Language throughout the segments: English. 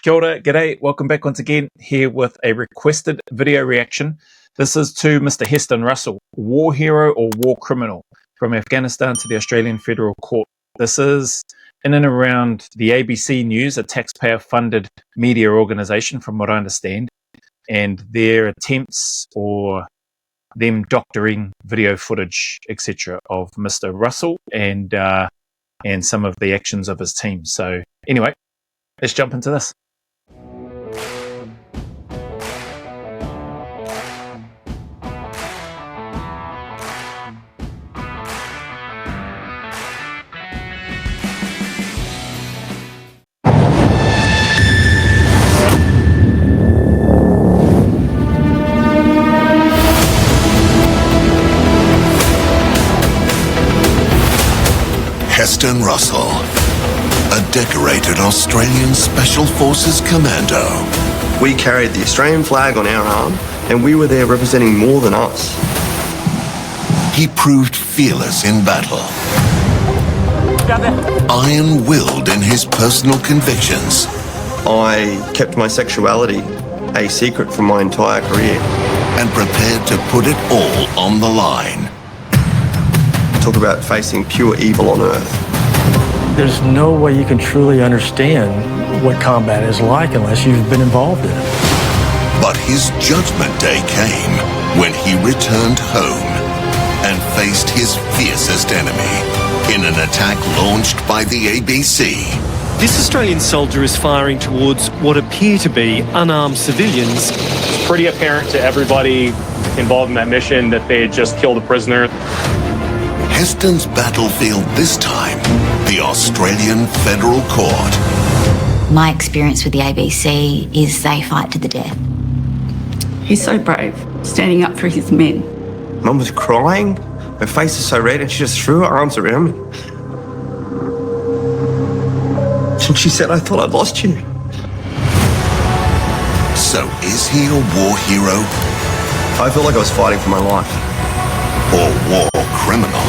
Kia ora, g'day, welcome back once again here with a requested video reaction. This is to Mr. Heston Russell, war hero or war criminal, from Afghanistan to the Australian Federal Court. This is in and around the ABC News, a taxpayer-funded media organisation from what I understand, and their attempts or them doctoring video footage, etc. of Mr. Russell and some of the actions of his team. So anyway, let's jump into this. Heston Russell, a decorated Australian Special Forces commando. We carried the Australian flag on our arm, and we were there representing more than us. He proved fearless in battle, iron-willed in his personal convictions. I kept my sexuality a secret for my entire career. And prepared to put it all on the line. Talk about facing pure evil on earth. There's no way you can truly understand what combat is like unless you've been involved in it. But his judgment day came when he returned home and faced his fiercest enemy in an attack launched by the ABC. This Australian soldier is firing towards what appear to be unarmed civilians. It's pretty apparent to everybody involved in that mission that they had just killed a prisoner. Heston's battlefield this time, the Australian Federal Court. My experience with the ABC is they fight to the death. He's so brave, standing up for his men. Mum was crying, her face is so red, and she just threw her arms around me. And she said, "I thought I'd lost you." So is he a war hero? I felt like I was fighting for my life. Or war criminal?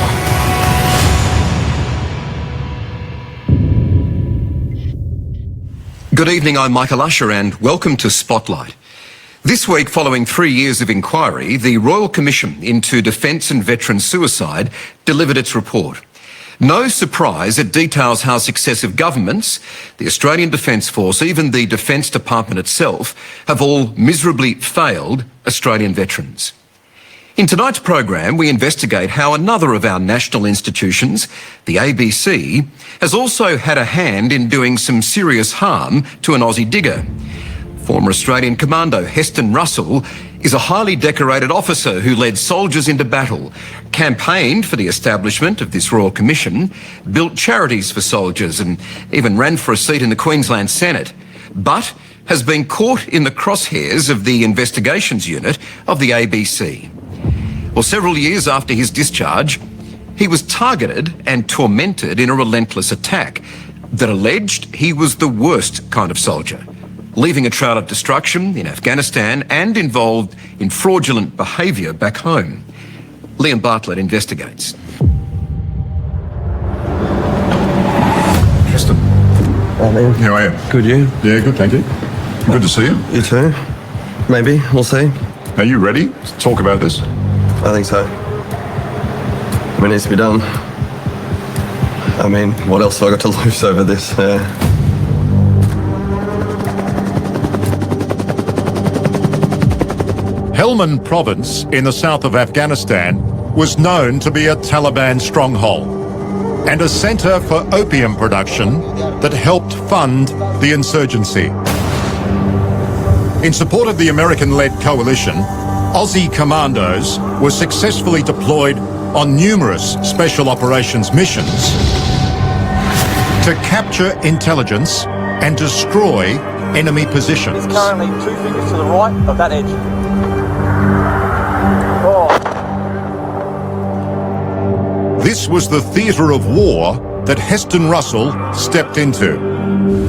Good evening, I'm Michael Usher and welcome to Spotlight. This week, following 3 years of inquiry, the Royal Commission into Defence and Veteran Suicide delivered its report. No surprise, it details how successive governments, the Australian Defence Force, even the Defence Department itself, have all miserably failed Australian veterans. In tonight's program, we investigate how another of our national institutions, the ABC, has also had a hand in doing some serious harm to an Aussie digger. Former Australian Commando Heston Russell is a highly decorated officer who led soldiers into battle, campaigned for the establishment of this Royal Commission, built charities for soldiers and even ran for a seat in the Queensland Senate, but has been caught in the crosshairs of the investigations unit of the ABC. Well, several years after his discharge, he was targeted and tormented in a relentless attack that alleged he was the worst kind of soldier, leaving a trail of destruction in Afghanistan and involved in fraudulent behaviour back home. Liam Bartlett investigates. Heston. How are you? Good, you? Yeah, good, thank you. Good to see you. You too? Maybe, we'll see. Are you ready to talk about this? I think so. It needs to be done. I mean, what else have I got to lose over this? Helmand province in the south of Afghanistan was known to be a Taliban stronghold and a centre for opium production that helped fund the insurgency. In support of the American-led coalition, Aussie commandos were successfully deployed on numerous special operations missions to capture intelligence and destroy enemy positions. It's currently 2 fingers to the right of that edge. This was the theatre of war that Heston Russell stepped into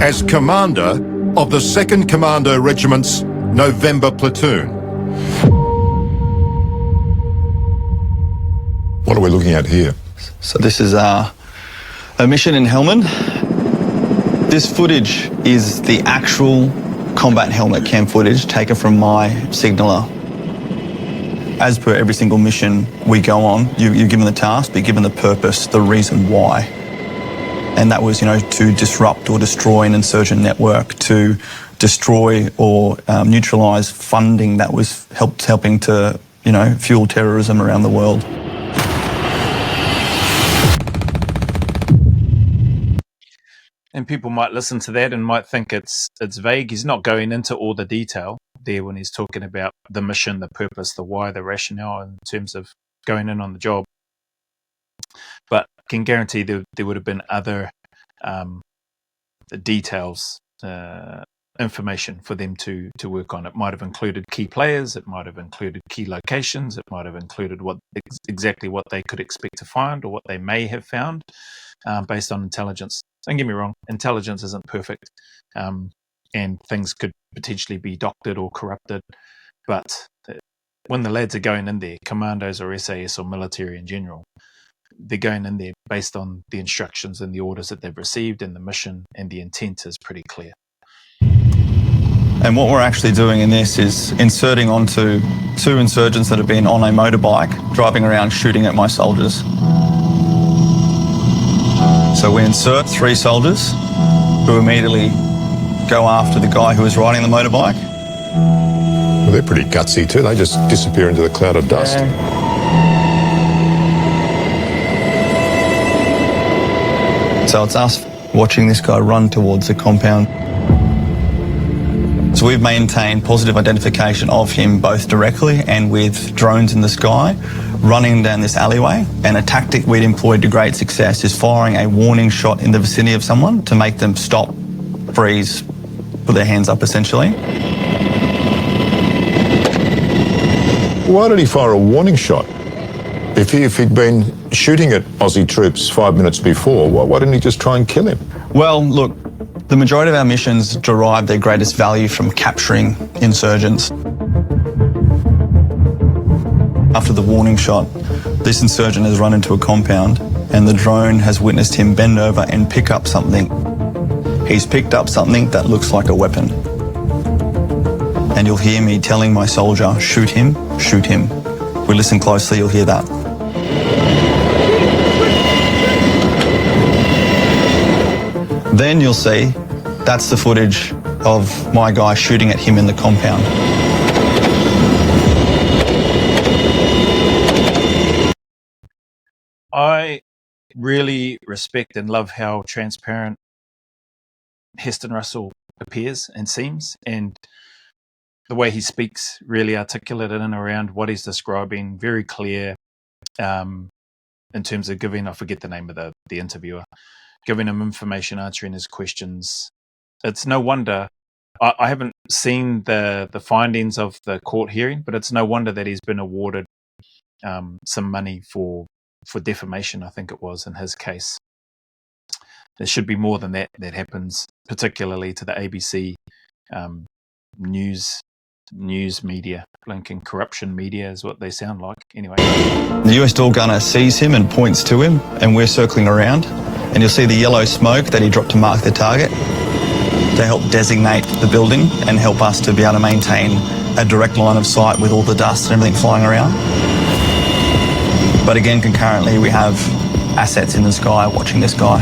as commander of the 2nd Commando Regiment's November Platoon. What are we looking at here? So this is a mission in Helmand. This footage is the actual combat helmet cam footage taken from my signaller. As per every single mission we go on, you're given the task, but given the purpose, the reason why. And that was, to disrupt or destroy an insurgent network, to destroy or neutralise funding that was helping to, fuel terrorism around the world. And people might listen to that and might think it's vague. He's not going into all the detail there when he's talking about the mission, the purpose, the why, the rationale in terms of going in on the job. But I can guarantee there would have been other details, information for them to work on. It might have included key players, it might have included key locations, it might have included exactly what they could expect to find or what they may have found based on intelligence. Don't get me wrong, intelligence isn't perfect, and things could potentially be doctored or corrupted, but when the lads are going in there, commandos or SAS or military in general, they're going in there based on the instructions and the orders that they've received, and the mission and the intent is pretty clear. And what we're actually doing in this is inserting onto 2 insurgents that have been on a motorbike, driving around shooting at my soldiers. So we insert 3 soldiers who immediately go after the guy who is riding the motorbike. Well, they're pretty gutsy too. They just disappear into the cloud of dust. So it's us watching this guy run towards the compound. So we've maintained positive identification of him both directly and with drones in the sky, running down this alleyway. And a tactic we'd employed to great success is firing a warning shot in the vicinity of someone to make them stop, freeze, put their hands up essentially. Why did he fire a warning shot? If he'd been shooting at Aussie troops 5 minutes before, why didn't he just try and kill him? Well, look, the majority of our missions derive their greatest value from capturing insurgents. After the warning shot, this insurgent has run into a compound and the drone has witnessed him bend over and pick up something. He's picked up something that looks like a weapon. And you'll hear me telling my soldier, shoot him, shoot him. We listen closely, you'll hear that. Then you'll see that's the footage of my guy shooting at him in the compound. I really respect and love how transparent Heston Russell appears and seems, and the way he speaks, really articulate in and around what he's describing, very clear in terms of giving, I forget the name of the interviewer, giving him information, answering his questions. It's no wonder, I haven't seen the findings of the court hearing, but it's no wonder that he's been awarded some money for defamation, I think it was in his case. There should be more than that happens, particularly to the ABC news media. Blinking corruption media is what they sound like. Anyway. The US door gunner sees him and points to him, and we're circling around. And you'll see the yellow smoke that he dropped to mark the target to help designate the building and help us to be able to maintain a direct line of sight with all the dust and everything flying around. But again, concurrently, we have assets in the sky watching this guy.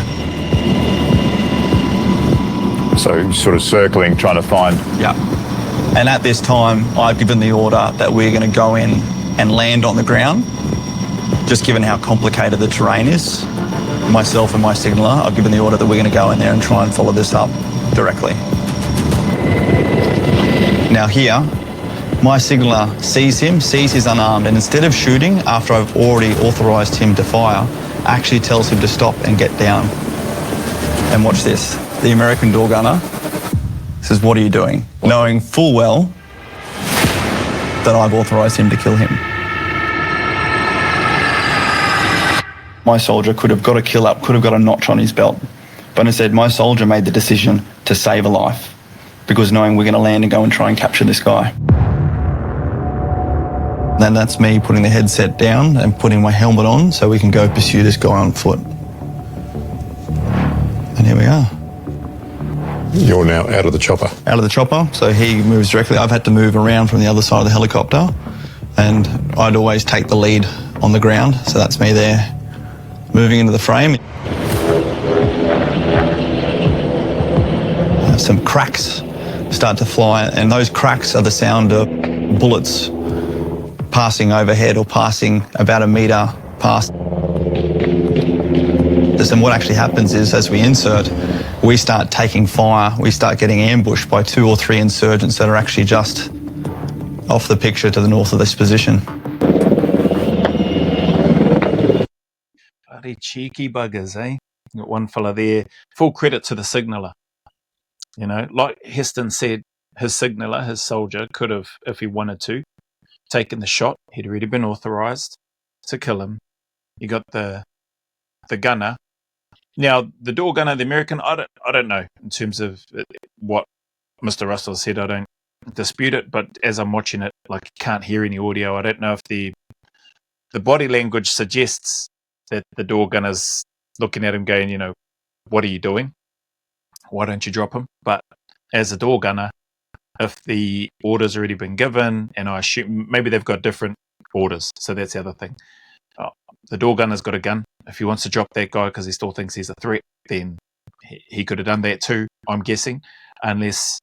So sort of circling, trying to find... Yeah. And at this time, I've given the order that we're going to go in and land on the ground. Just given how complicated the terrain is, myself and my signaller, I've given the order that we're going to go in there and try and follow this up directly. Now here, my signaller sees him, sees he's unarmed, and instead of shooting after I've already authorised him to fire, actually tells him to stop and get down. And watch this. The American door gunner says, "What are you doing?" Knowing full well that I've authorised him to kill him. My soldier could have got a kill up, could have got a notch on his belt. But instead, my soldier made the decision to save a life because knowing we're going to land and go and try and capture this guy. Then that's me putting the headset down and putting my helmet on so we can go pursue this guy on foot. And here we are. You're now out of the chopper. Out of the chopper, so he moves directly. I've had to move around from the other side of the helicopter, and I'd always take the lead on the ground, so that's me there moving into the frame. Some cracks start to fly, and those cracks are the sound of bullets passing overhead or passing about a metre past. And what actually happens is, as we insert, we start taking fire, we start getting ambushed by 2 or 3 insurgents that are actually just off the picture to the north of this position. Bloody cheeky buggers, eh? Got one fella there. Full credit to the signaller. You know, like Heston said, his signaller, his soldier, could have, if he wanted to, taken the shot. He'd already been authorised to kill him. You got the gunner. Now, the door gunner, the American, I don't know in terms of what Mr. Russell said. I don't dispute it, but as I'm watching it, like, you can't hear any audio. I don't know if the body language suggests that the door gunner's looking at him going, you know, what are you doing? Why don't you drop him? But as a door gunner, if the order's already been given, and I assume maybe they've got different orders, so that's the other thing. The door gunner's got a gun. If he wants to drop that guy because he still thinks he's a threat, then he could have done that too, I'm guessing, unless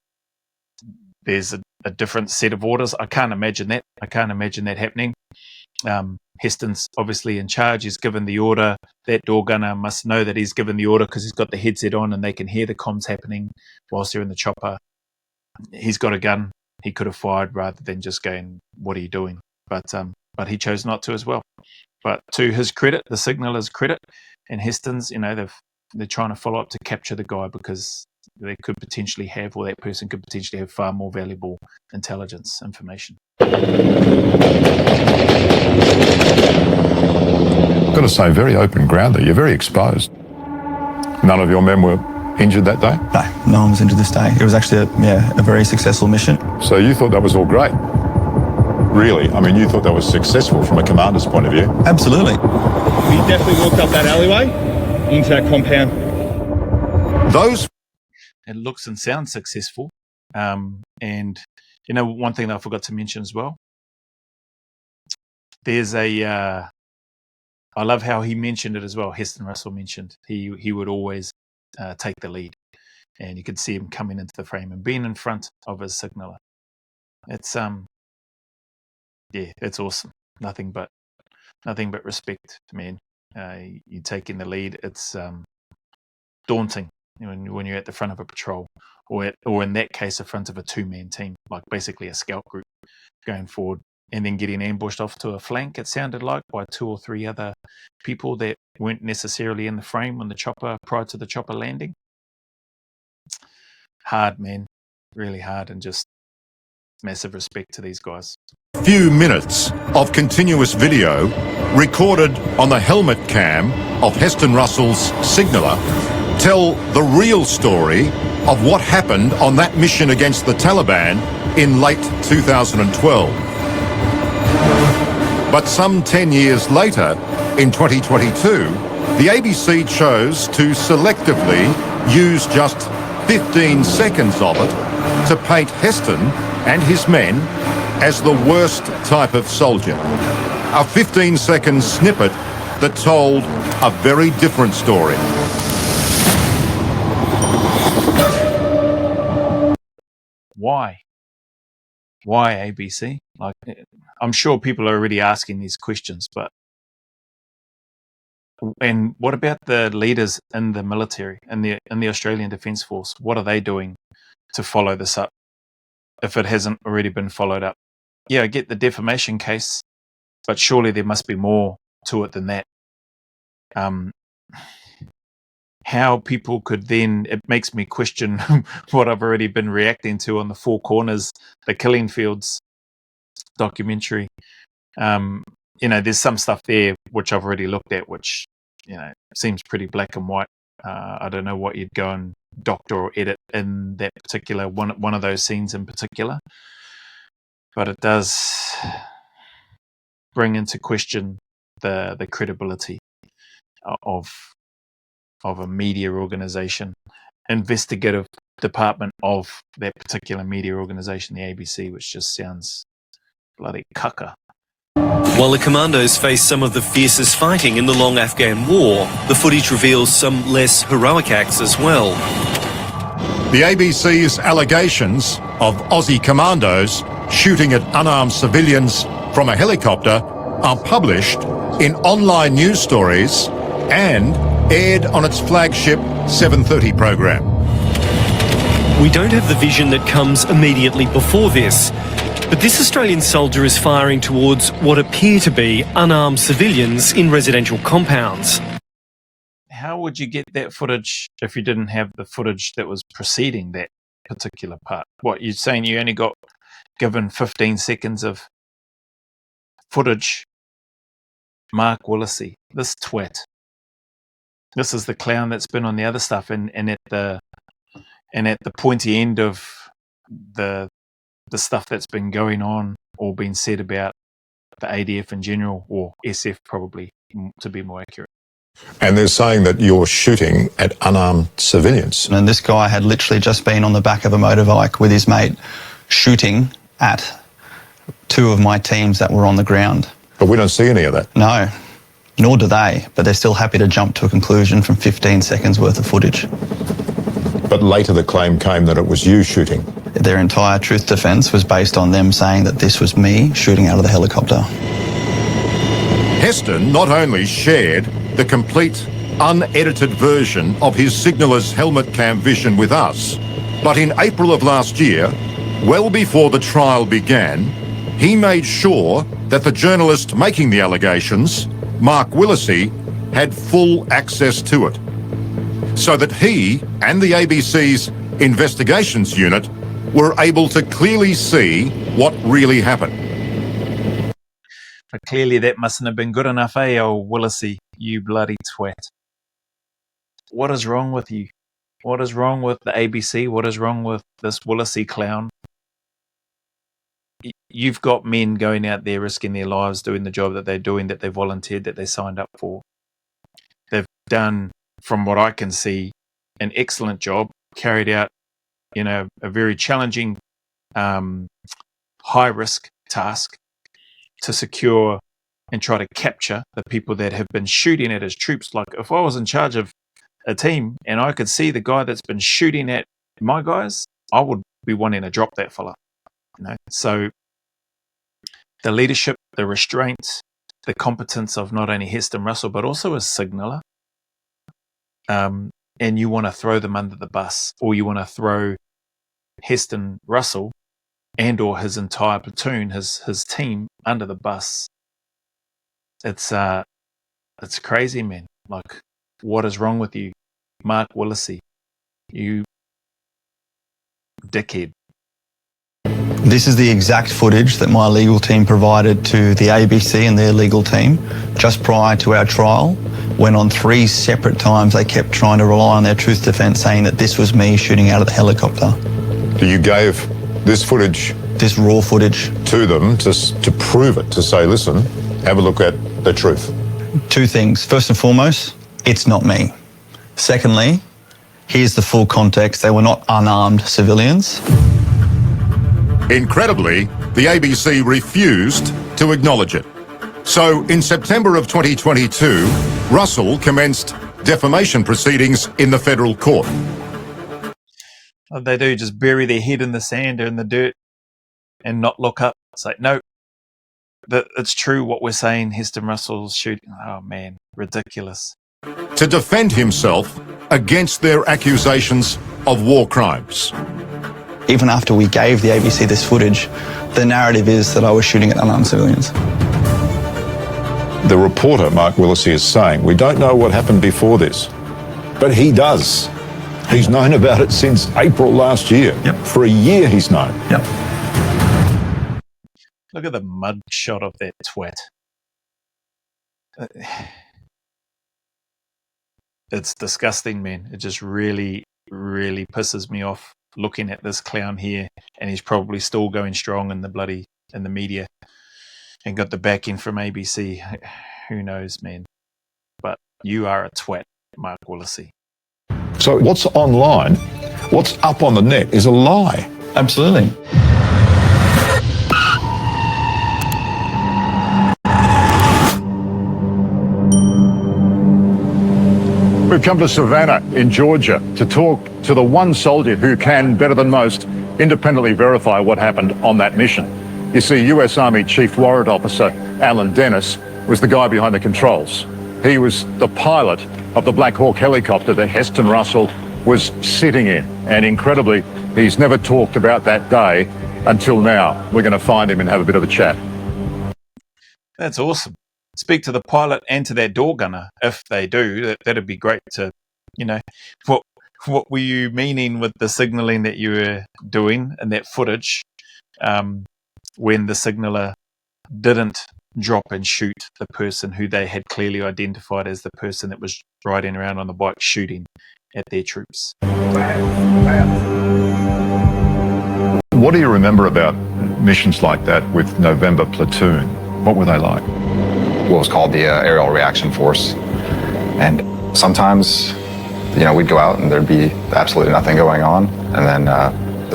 there's a different set of orders. I can't imagine that. I can't imagine that happening. Heston's obviously in charge. He's given the order. That door gunner must know that he's given the order because he's got the headset on and they can hear the comms happening whilst they're in the chopper. He's got a gun. He could have fired rather than just going, what are you doing? But he chose not to as well. But to his credit, the signaler's credit, and Heston's, you know, they're trying to follow up to capture the guy because they could potentially have, or that person could potentially have far more valuable intelligence information. Got to say, very open ground there. You're very exposed. None of your men were injured that day? No one was injured this day. It was actually a very successful mission. So you thought that was all great? Really? I mean, you thought that was successful from a commander's point of view? Absolutely. We definitely walked up that alleyway into that compound. It looks and sounds successful. And, you know, one thing that I forgot to mention as well, there's I love how he mentioned it as well. Heston Russell mentioned he would always take the lead, and you could see him coming into the frame and being in front of his signaller. It's it's awesome. Nothing but respect, man. You taking the lead. It's daunting when you're at the front of a patrol, or in that case, the front of a 2-man team, like basically a scout group going forward, and then getting ambushed off to a flank. It sounded like by 2 or 3 other people that weren't necessarily in the frame when the chopper prior to the chopper landing. Hard, man, really hard, and just massive respect to these guys. Few minutes of continuous video recorded on the helmet cam of Heston Russell's signaller tell the real story of what happened on that mission against the Taliban in late 2012. But some 10 years later, in 2022, the ABC chose to selectively use just 15 seconds of it to paint Heston and his men as the worst type of soldier. A 15-second snippet that told a very different story. Why? Why ABC? Like, I'm sure people are already asking these questions, and what about the leaders in the military, in the Australian Defence Force? What are they doing to follow this up if it hasn't already been followed up? Yeah, I get the defamation case, but surely there must be more to it than that. How people could then, it makes me question what I've already been reacting to on the Four Corners, the Killing Fields documentary. You know, there's some stuff there which I've already looked at, which, you know, seems pretty black and white. I don't know what you'd go and doctor or edit in that particular one of those scenes in particular, but it does bring into question the credibility of a media organization, investigative department of that particular media organisation, the ABC, which just sounds bloody cucker. While the commandos face some of the fiercest fighting in the long Afghan war, the footage reveals some less heroic acts as well. The ABC's allegations of Aussie commandos shooting at unarmed civilians from a helicopter are published in online news stories and aired on its flagship 7:30 program. We don't have the vision that comes immediately before this, but this Australian soldier is firing towards what appear to be unarmed civilians in residential compounds. How would you get that footage if you didn't have the footage that was preceding that particular part? What, you're saying you only got given 15 seconds of footage? Mark Willesee, this twat. This is the clown that's been on the other stuff, and at the pointy end of the stuff that's been going on or been said about the ADF in general, or SF probably, to be more accurate. And they're saying that you're shooting at unarmed civilians. And this guy had literally just been on the back of a motorbike with his mate shooting at two of my teams that were on the ground. But we don't see any of that. No, nor do they, but they're still happy to jump to a conclusion from 15 seconds worth of footage. But later the claim came that it was you shooting. Their entire truth defence was based on them saying that this was me shooting out of the helicopter. Heston not only shared the complete, unedited version of his signaller's helmet cam vision with us, but in April of last year, well before the trial began, he made sure that the journalist making the allegations, Mark Willesee, had full access to it, so that he and the ABC's investigations unit were able to clearly see what really happened. But clearly that mustn't have been good enough, eh, old Willesee, you bloody twat. What is wrong with you? What is wrong with the ABC? What is wrong with this Willesee clown? You've got men going out there risking their lives doing the job that they're doing, that they volunteered, that they signed up for. They've done, from what I can see, an excellent job, carried out, a very challenging, high-risk task to secure and try to capture the people that have been shooting at his troops. Like, if I was in charge of a team and I could see the guy that's been shooting at my guys, I would be wanting to drop that fella. So the leadership, the restraint, the competence of not only Heston Russell but also a signaller, and you want to throw them under the bus, or you want to throw Heston Russell and or his entire platoon, his team, under the bus. It's crazy, man. Like, what is wrong with you, Mark Willesee? You dickhead. This is the exact footage that my legal team provided to the ABC and their legal team just prior to our trial, when on 3 separate times they kept trying to rely on their truth defence, saying that this was me shooting out of the helicopter. You gave this footage, this raw footage, to them to prove it, to say, listen, have a look at the truth. 2 things. First and foremost, it's not me. Secondly, here's the full context. They were not unarmed civilians. Incredibly, the ABC refused to acknowledge it. So in September of 2022, Russell commenced defamation proceedings in the federal court. What they do, just bury their head in the sand or in the dirt and not look up. It's like, no, it's true what we're saying. Heston Russell's shooting. Oh man, ridiculous. To defend himself against their accusations of war crimes. Even after we gave the ABC this footage, the narrative is that I was shooting at unarmed civilians. The reporter, Mark Willesee, is saying, we don't know what happened before this, but he does. He's known about it since April last year. Yep. For a year he's known. Yep. Look at the mud shot of that twat. It's disgusting, man. It just really, really pisses me off looking at this clown here, and he's probably still going strong in the media and got the backing from ABC. Who knows, man? But you are a twat, Mark Willesee. So what's online What's up on the net is a lie. Absolutely. We've come to Savannah in Georgia to talk to the one soldier who can, better than most, independently verify what happened on that mission. You see, US Army Chief Warrant Officer Alan Dennis was the guy behind the controls. He was the pilot of the Black Hawk helicopter that Heston Russell was sitting in. And incredibly, he's never talked about that day until now. We're going to find him and have a bit of a chat. That's awesome. Speak to the pilot and to that door gunner if they do. That'd be great to, what were you meaning with the signalling that you were doing in that footage when the signaller didn't drop and shoot the person who they had clearly identified as the person that was riding around on the bike shooting at their troops? What do you remember about missions like that with November Platoon? What were they like? What was called the Aerial Reaction Force. And sometimes, we'd go out and there'd be absolutely nothing going on. And then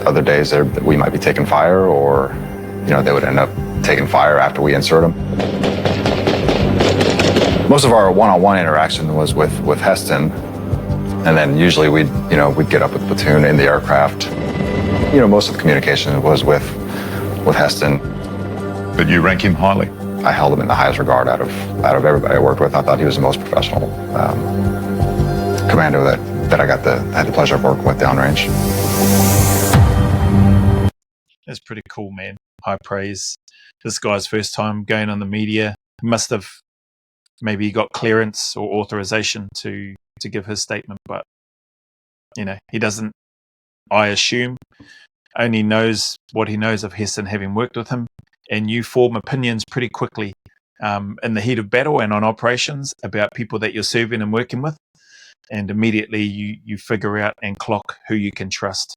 other days we might be taking fire, or, they would end up taking fire after we insert them. Most of our one-on-one interaction was with Heston. And then usually we'd get up with the platoon in the aircraft. Most of the communication was with Heston. But you rank him highly? I held him in the highest regard out of everybody I worked with. I thought he was the most professional commander that I had the pleasure of working with downrange. That's pretty cool, man. High praise. This guy's first time going on the media. Must have maybe got clearance or authorization to give his statement, but he doesn't, I assume, only knows what he knows of Heston, having worked with him, and you form opinions pretty quickly in the heat of battle and on operations about people that you're serving and working with, and immediately you figure out and clock who you can trust,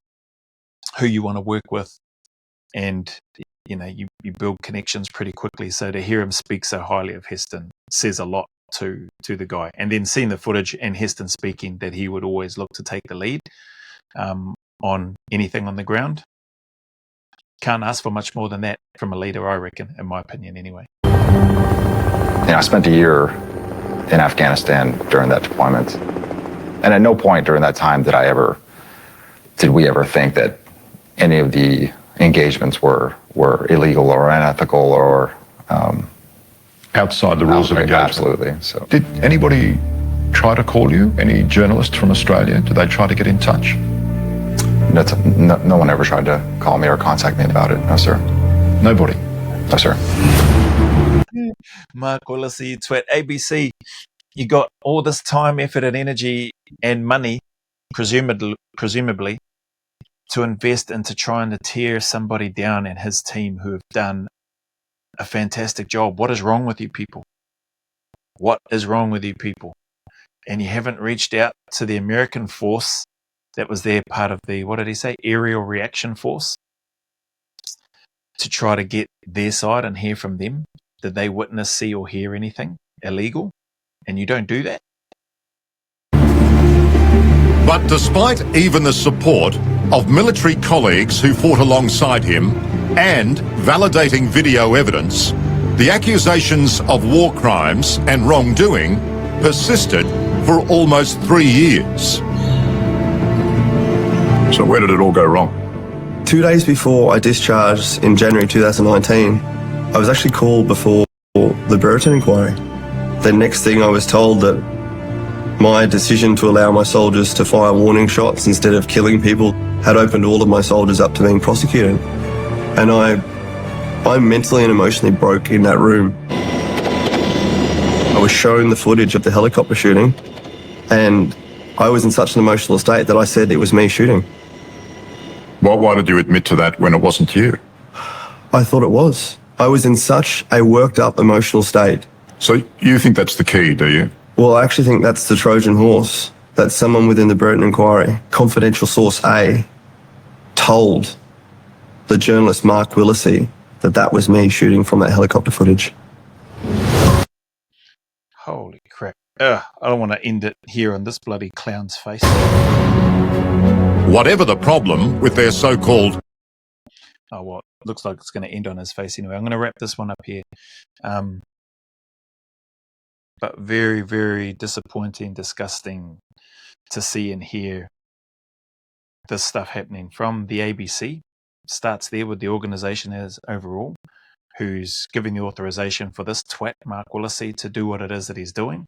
who you want to work with, and you build connections pretty quickly. So to hear him speak so highly of Heston says a lot to the guy, and then seeing the footage and Heston speaking that he would always look to take the lead on anything on the ground. Can't ask for much more than that from a leader, I reckon, in my opinion anyway. I spent a year in Afghanistan during that deployment, and at no point during that time did we ever think that any of the engagements were illegal or unethical or outside the rules of engagement. Absolutely. So, did anybody try to call you? Any journalist from Australia? Did they try to get in touch? No one ever tried to call me or contact me about it. No, sir. Nobody? No, sir. Mark Willesee, Twit, ABC. You got all this time, effort, and energy and money, presumably, to invest into trying to tear somebody down and his team who have done a fantastic job. What is wrong with you people? What is wrong with you people? And you haven't reached out to the American force that was there, part of the, what did he say, Aerial Reaction Force, to try to get their side and hear from them. Did they witness, see, or hear anything illegal? And you don't do that? But despite even the support of military colleagues who fought alongside him and validating video evidence, the accusations of war crimes and wrongdoing persisted for almost 3 years. So where did it all go wrong? 2 days before I discharged in January 2019, I was actually called before the Brereton inquiry. The next thing I was told that my decision to allow my soldiers to fire warning shots instead of killing people had opened all of my soldiers up to being prosecuted. And I mentally and emotionally broke in that room. I was shown the footage of the helicopter shooting, and I was in such an emotional state that I said it was me shooting. Well, why did you admit to that when it wasn't you? I thought it was. I was in such a worked up emotional state. So you think that's the key, do you? Well, I actually think that's the Trojan horse, that someone within the Brereton inquiry, confidential source A, told the journalist Mark Willesee that was me shooting from that helicopter footage. Holy crap. I don't want to end it here on this bloody clown's face. Whatever the problem with their so-called... Oh, well, looks like it's going to end on his face anyway. I'm going to wrap this one up here. But very, very disappointing, disgusting to see and hear this stuff happening from the ABC. Starts there with the organisation as overall, who's giving the authorization for this twat, Mark Willesee, to do what it is that he's doing.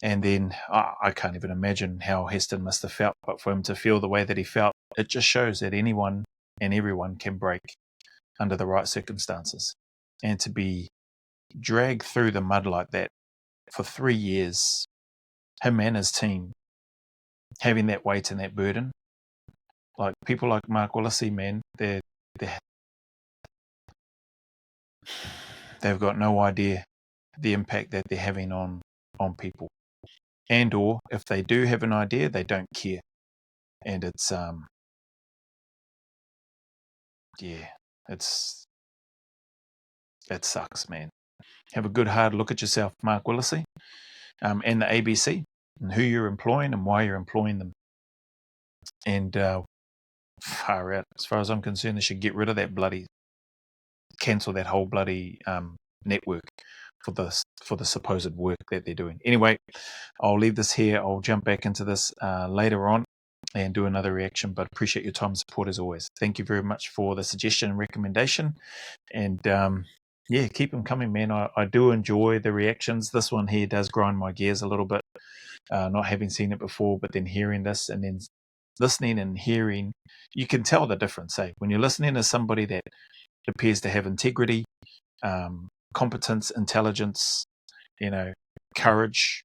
And then I can't even imagine how Heston must have felt, but for him to feel the way that he felt, it just shows that anyone and everyone can break under the right circumstances. And to be dragged through the mud like that for 3 years, him and his team having that weight and that burden, like people like Mark Willesee, man, they've got no idea the impact that they're having on people. And or if they do have an idea, they don't care. And it's it sucks, man. Have a good hard look at yourself, Mark Willesee, and the ABC, and who you're employing and why you're employing them. And far out, as far as I'm concerned, they should get rid of that cancel that whole bloody network for the supposed work that they're doing. Anyway, I'll leave this here. I'll jump back into this later on and do another reaction, but appreciate your time and support as always. Thank you very much for the suggestion and recommendation. And yeah, keep them coming, man. I do enjoy the reactions. This one here does grind my gears a little bit, not having seen it before, but then hearing this and then listening and hearing, you can tell the difference. When you're listening to somebody that appears to have integrity, competence, intelligence, courage,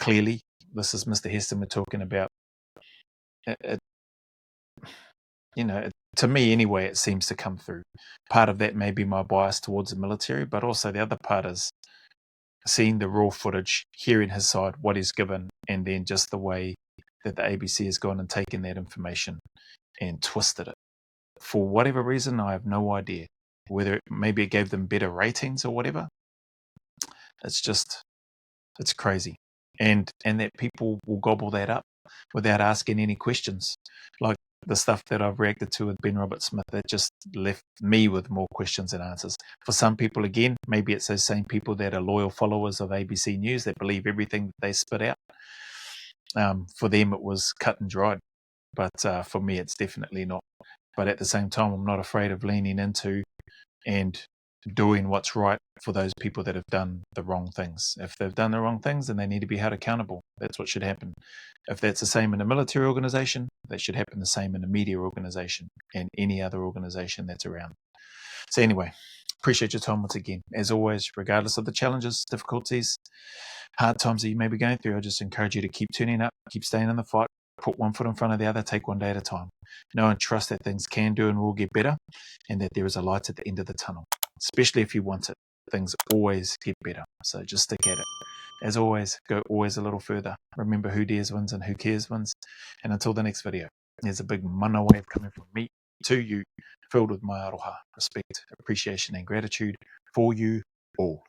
clearly, this is Mr. Heston we're talking about. To me anyway, it seems to come through. Part of that may be my bias towards the military, but also the other part is seeing the raw footage, hearing his side, what he's given, and then just the way that the ABC has gone and taken that information and twisted it. For whatever reason, I have no idea. Whether maybe it gave them better ratings or whatever. It's crazy. And that people will gobble that up without asking any questions. Like the stuff that I've reacted to with Ben Robert-Smith, that just left me with more questions than answers. For some people, again, maybe it's those same people that are loyal followers of ABC News that believe everything that they spit out. For them, it was cut and dried. But for me, it's definitely not. But at the same time, I'm not afraid of leaning into and doing what's right for those people that have done the wrong things. If they've done the wrong things, then they need to be held accountable. That's what should happen. If that's the same in a military organization, that should happen the same in a media organization and any other organization that's around. So anyway, appreciate your time once again. As always, regardless of the challenges, difficulties, hard times that you may be going through, I just encourage you to keep tuning up, keep staying in the fight, put one foot in front of the other, take one day at a time. Know and trust that things can do and will get better, and that there is a light at the end of the tunnel, especially if you want it. Things always get better, so just stick at it. As always, go always a little further. Remember, who dares wins and who cares wins. And until the next video, there's a big mana wave coming from me to you, filled with my aroha, respect, appreciation, and gratitude for you all.